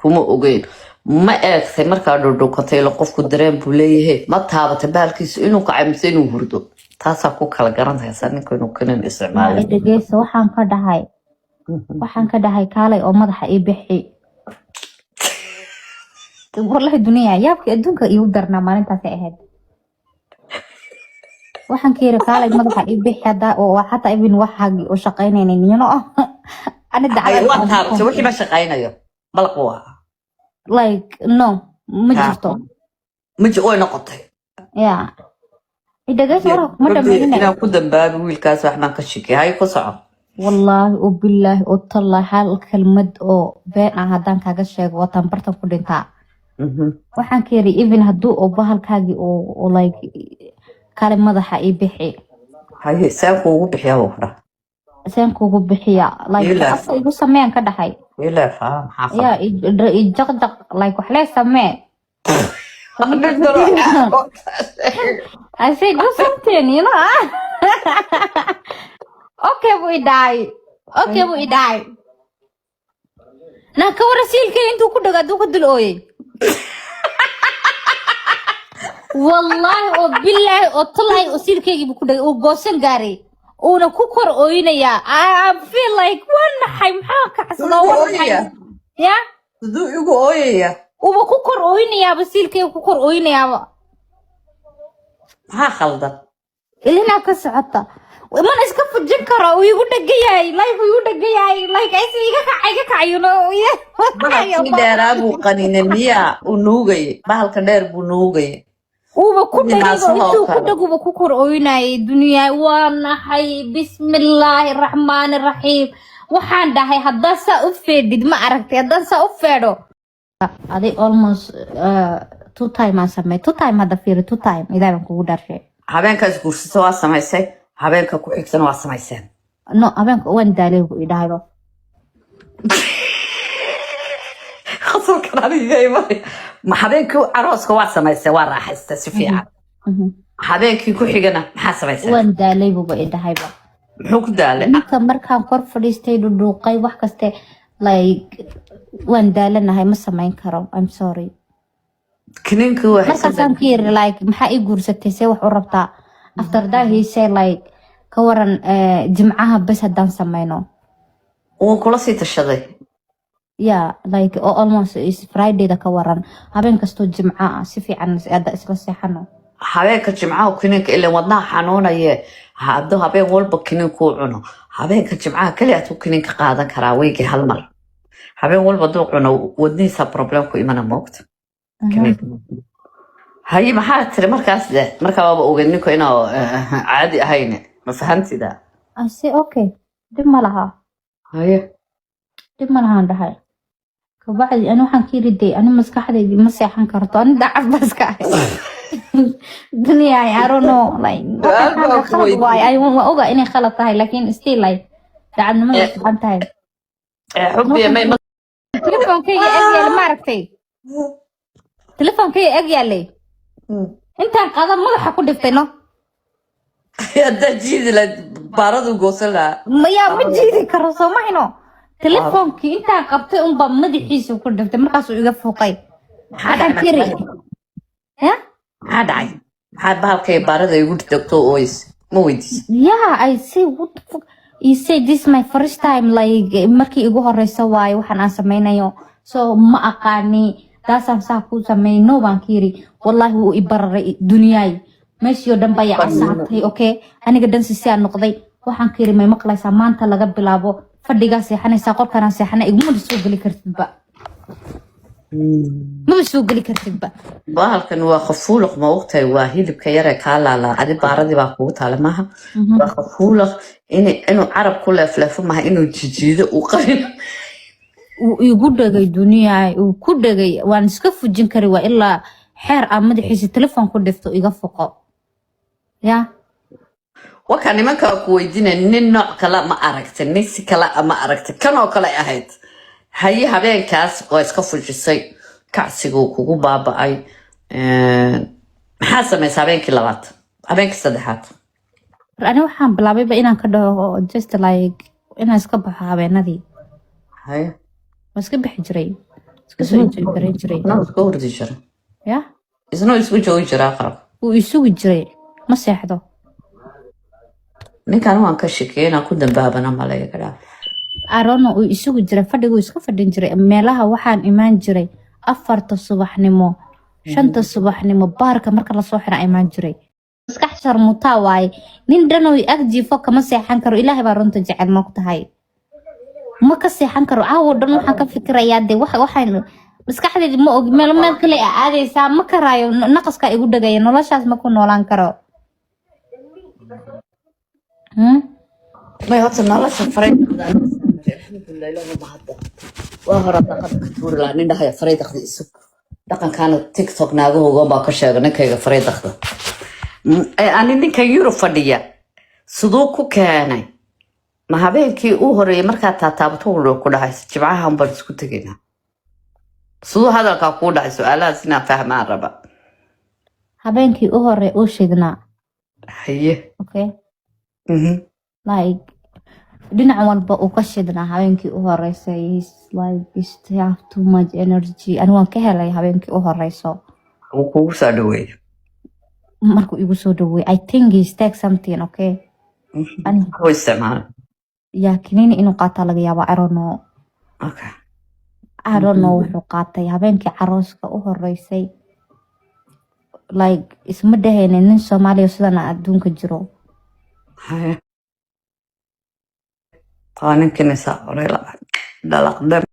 kuma ogeyn ma eegtay markaa dhudhukatay la qofku dareen buu leeyahay ma taabatay baalkiisa inuu kacay mise inuu hurdo taasaa ku kala garantaysa ninka inuu kanin isticmaalay dhegeyso waxaan ka dhahay kaalay oo madaxa ii bixi wallahi dunia yaabkii adduunka iigu darnaa maalintaasay ahayd waxaan ka yiri kaalay madaxa ii bixi hadda oo xataa ibin waxaagii u shaqaynaynin yino ani dacay waa taabatay wixii ma shaqaynayo balaq waa like no ma jirto way noqotay ya dhegeyso waxa ma dhameeyay inaan ku dambaabi wiilkaas wax baan ka shakiyay hay ku soco والله وبالله وطلع حال كلمة أو بين هادان كاغا شيغ وطن برتن ku dhinta waxaan ka yiri even haduu oo bahalkaagi oo like kale madaxa ii bixi hay saanku ugu bixiyaa wada saanku ugu bixiya like afka igu sameeyaan ka dhaxay ila faam xaafad ya i jaqjaq like wax leh samee I say do something you know okay we die na ka warasiilka intuu ku dhaga duu ku dul ooyay wallahi oo billahi oo talay oo silkeegi ku dhagay oo goosan gaaray oo ku kor ooynaya I feel like one hay maxaa ka casno waxay ya duu igu ooyaya oo ku kor ooynaya basilkeegi ku kor ooynaya ha khaldan ilaa ka socota man iska fujin karo oo igu dhagayay like ay iga kacay you know bahalkii dheeraa buu qaninay miya uu nuugay bahalka dheer buu nuugay uba ku dhaguba ku kor ooynay dunia waanahay bismillaahir rahmaanir rahiim waxaan dhahay hadda sa u feedid ma aragtay hadda sa u feedo adi almost two time hada fiir two time idaan kugu dharshay habeenkaas guursato waa samaysay habeenka ku xigsan waa samayseen no habeenka waan daalay u idhaahdo khasoo karaanigay ma habeenkii arooska waa samaysay waa raaxaystay si fiican habeenkii ku xigana maxaa samaysay waan daalay buba idhaahayba muxuu ku daalay marka markaan kor fadhiistay dhuuqay wax kaste like waan daalanahay ma samayn karo I'm sorry kininkii waa markaasaan ka yiri like maxaa ii guursatay see wax u rabtaa after that he said like ka waran jimcaha bas hadaan samayno oo kula sii tashaday yeah like almost is Friday da ka waran habeen kasto jimca si fiican isla seexano habeenka jimcaha kininka ilaa wadnaha xanuunaye hadda habeen walba kininku cuno habeenka jimcaha kaliya tuu kininka qaadan karaa weeyga hal mar habeen walba duu cuno wadniisa problem ku imana moogta هاي ما حاتري مركز ده مركز بابا وجنيكو هنا عادي هينه ما فهمتي ده أسي أوكي دم لها عند هاي كبعد أنا حنكير دي أنا مسكح دي مسيح حنكرتون دعف بس كاي دنيا I don't know like خلط واي أي ما أوجا إني خلط هاي لكن still like دعنا ما فهمت هاي حبي ما تلفون كي أجي الماركتي تلفون كي أجي عليه انت قادم مدحا ku dhiftayno hada jiidi la baaradu goosala ma yaa ma jiidi karo Soomaalino telefonkii inta qabtay un ba madaxiisa ku dhiftay markaas uu iga fuuqay hada tiri ya haday had bahalkay baarada igu dhigto ooys ma weydiis yeah I say what the fuck he said this my first time like markii igu horeysa waay waxaan aan sameeynayo so ma aqaani داسان ساكو سمينو بانكيري والله هو إبرر دنياي ماشي يودن بايا عصابتي أوكي أنا قدن سيسيان نقضي وحان كيري ما يمقلي سامانتا لغب بلابو فردقا سيحاني ساقول كران سيحاني إقمو دسوق لي كرتبا ما بسوق لي كرتبا bahalkan waa khafuulaq ma ogtahay waa hilibka yar ee ka laala adi baaradii baa kugu taala maaha waa khafuulaq inuu carab ku leefleefo maaha inuu jijiido uu qarin igu dhagay dunia uu ku dhagay waan iska fujin kari waa ilaa xeer aan madaxiisa telefoon ku dhifto iga foqo ya waka nimanka ku weydiinay nin nooc kala ma aragtay nin si kala ma aragtay kan oo kale ahayd haye habeenkaas oo iska fujisay kacsiga kugu baaba'ay maxaa sameysay habeenkii labaad habeenkii saddexaad ani waxaan bilaabay inaan ka dhaho just like inaan iska baxo habeenadii haye iska bixi jiray iska soo enjoy garan jiray No, iska hurdi jira. ya Isna isku joogi jira aqrab. wuu isugi jiray ma seexdo Ninkan waan ka shakiyay ku dambaabana malay garaa. arono uu isugu jiray fadhigu iska fadhin jiray meelaha waxaan imaan jiray 4 subaxnimo 5 subaxnimo baarka marka la soo xira imaan jiray iska xashar mutaa waay nin dhan oo ag jiifo kama seexan karo ilaahay baa runta jecel ma tahay ma ka seexan karo caawo dhan waxaan ka fikirayaa de waxaan maskaxdeedii ma og meel kale aadaysaa ma karaayo naqaska igu dhagaya noloshaas ma ku noolaan karo ما يحط nolosha farayda alxamdulillah ilaahu mahad waa hore dhaqanka tuur la nin dhahay farayda isug dhaqankaana tiktok naagahooga baa ka sheegay ninkayga farayda ani ninka Europe fadhiya sidoo ku keenay ma habeenkii uu horeeyay markaa taataabto uu ku dhahay jibcaha aan bar isku tagayna sidoo hadalka ku dhahay su'aalaha sina fahmaan raba habeenkii uu hore uu shidnaa haye okay like dhinac walba uu ka shidnaa habeenkii u horeysay like is have too much energy waan ka helay habeenkii u horeyso uu kugu soo dhaweey markuu igu soo dhaweey I think he take something okay هو استعمال yaa kiniini inuu qaataa laga yaabaa I don't know okay I don't know wuxuu qaatay habeenkii carooska u horeysay like isma dhahaynin nin Soomaaliya sidana adduunka jiro هاي قانون كنيسة ولا لا لا